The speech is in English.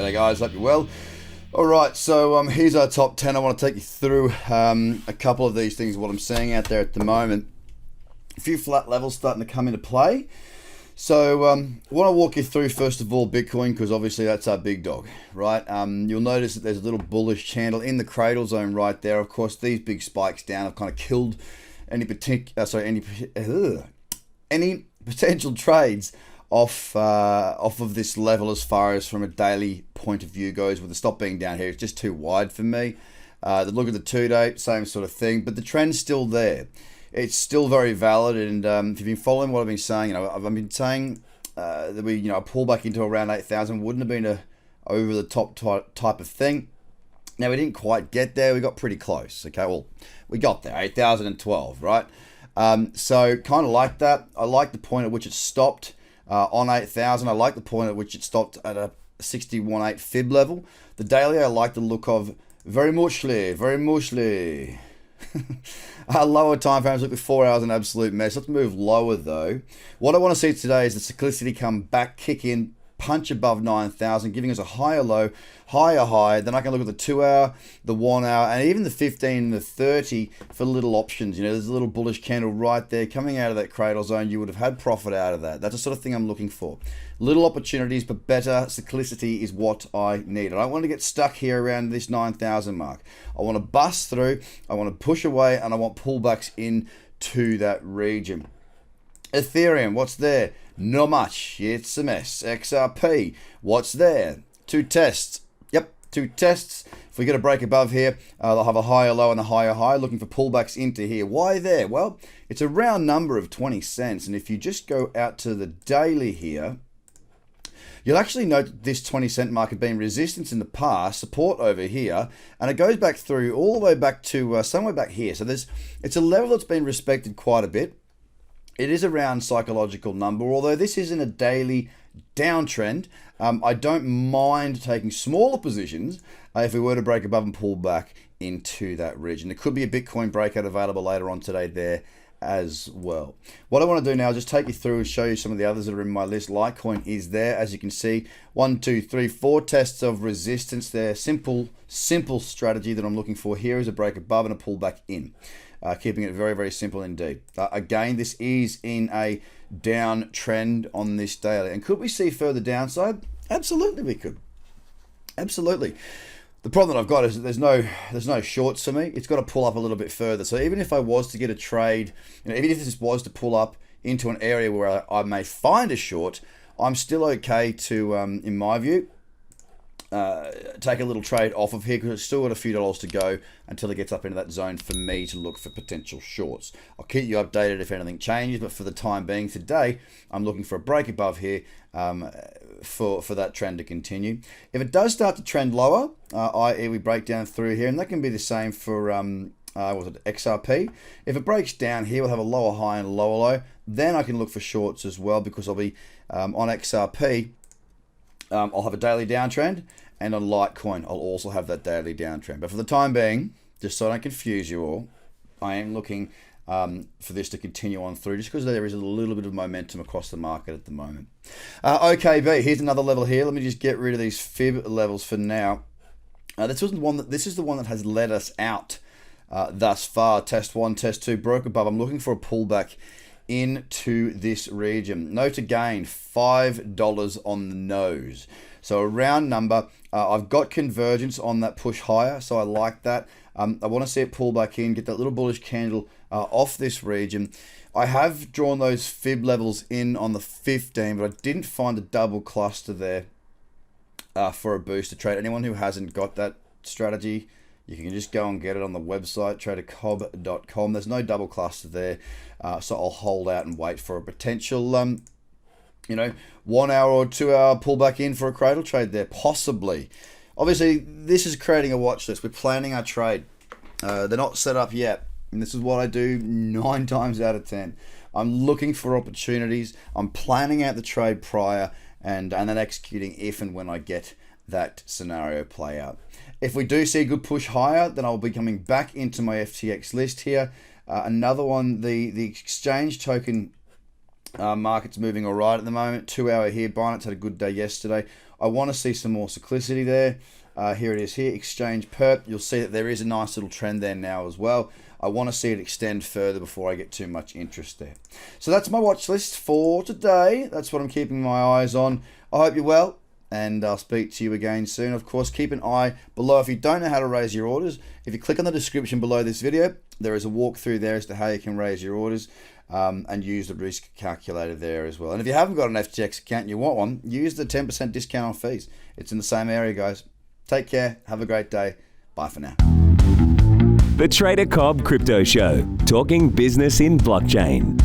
G'day guys, hope you're well. Alright, so here's our top 10. I want to take you through a couple of these things, what I'm seeing out there at the moment. A few flat levels starting to come into play. So I want to walk you through first of all Bitcoin, because obviously that's our big dog, right? You'll notice that there's a little bullish candle in the cradle zone right there. Of course, these big spikes down have kind of killed any potential trades off of this level as far as from a daily point of view goes. With the stop being down here, it's just too wide for me. The look at the 2-day, same sort of thing, but the trend's still there. It's still very valid, and if you've been following what I've been saying, I've been saying that a pullback into around 8,000 wouldn't have been a over the top type of thing. Now we didn't quite get there. We got pretty close. Okay, well we got there, 8,012, right? So kind of like that. I like the point at which it stopped on 8,000. I like the point at which it stopped at a 61.8 fib level. The daily I like the look of very muchly. Lower time frames look at 4 hours an absolute mess. Let's move lower though. What I want to see today is the cyclicity come back, kick in, punch above 9,000, giving us a higher low, higher high. Then I can look at the 2 hour, the 1 hour, and even the 15 and the 30 for little options. There's a little bullish candle right there coming out of that cradle zone. You would have had profit out of that. That's the sort of thing I'm looking for. Little opportunities, but better cyclicity is what I need. I don't want to get stuck here around this 9,000 mark. I want to bust through, I want to push away, and I want pullbacks into that region. Ethereum, what's there? Not much. It's a mess. XRP, what's there? Two tests. Yep, two tests. If we get a break above here, they'll have a higher low and a higher high, looking for pullbacks into here. Why there? Well, it's a round number of 20 cents, and if you just go out to the daily here, you'll actually note that this 20-cent mark had been resistance in the past, support over here, and it goes back through all the way back to somewhere back here. So it's a level that's been respected quite a bit. It is a round psychological number, although this isn't a daily downtrend. I don't mind taking smaller positions if we were to break above and pull back into that region. There could be a Bitcoin breakout available later on today there as well. What I want to do now is just take you through and show you some of the others that are in my list. Litecoin is there, as you can see. 1, 2, 3, 4 tests of resistance there. Simple strategy that I'm looking for here is a break above and a pullback in. Keeping it very, very simple indeed. Again, this is in a downtrend on this daily. And could we see further downside? Absolutely we could. Absolutely. The problem that I've got is that there's no shorts for me. It's got to pull up a little bit further. So even if I was to get a trade, even if this was to pull up into an area where I may find a short, I'm still okay to, in my view, take a little trade off of here, because it's still got a few dollars to go until it gets up into that zone for me to look for potential shorts. I'll keep you updated if anything changes, but for the time being today, I'm looking for a break above here for that trend to continue. If it does start to trend lower, i.e. we break down through here, and that can be the same for XRP. If it breaks down here, we'll have a lower high and a lower low. Then I can look for shorts as well, because I'll be on XRP. I'll have a daily downtrend, and on Litecoin, I'll also have that daily downtrend. But for the time being, just so I don't confuse you all, I am looking for this to continue on through, just because there is a little bit of momentum across the market at the moment. OKB, here's another level here. Let me just get rid of these fib levels for now. This is the one that has led us out thus far. Test 1, test 2, broke above. I'm looking for a pullback into this region. Note again, $5 on the nose. So a round number. I've got convergence on that push higher, so I like that. I want to see it pull back in, get that little bullish candle off this region. I have drawn those fib levels in on the 15, but I didn't find a double cluster there for a booster trade. Anyone who hasn't got that strategy, you can just go and get it on the website, tradercobb.com. There's no double cluster there, so I'll hold out and wait for a potential 1 hour or 2 hour pullback in for a cradle trade there, possibly. Obviously, this is creating a watch list. We're planning our trade. They're not set up yet, and this is what I do 9 times out of 10. I'm looking for opportunities. I'm planning out the trade prior, and then executing if and when I get that scenario play out. If we do see a good push higher, then I'll be coming back into my FTX list here. Another one, the exchange token Market's moving all right at the moment. 2 hour here. Binance had a good day yesterday. I want to see some more cyclicity there. Here it is here. Exchange perp. You'll see that there is a nice little trend there now as well. I want to see it extend further before I get too much interest there. So that's my watch list for today. That's what I'm keeping my eyes on. I hope you're well, and I'll speak to you again soon. Of course, keep an eye below if you don't know how to raise your orders. If you click on the description below this video, there is a walkthrough there as to how you can raise your orders, and use the risk calculator there as well. And if you haven't got an FTX account and you want one, use the 10% discount on fees. It's in the same area, guys. Take care. Have a great day. Bye for now. The Trader Cobb Crypto Show, talking business in blockchain.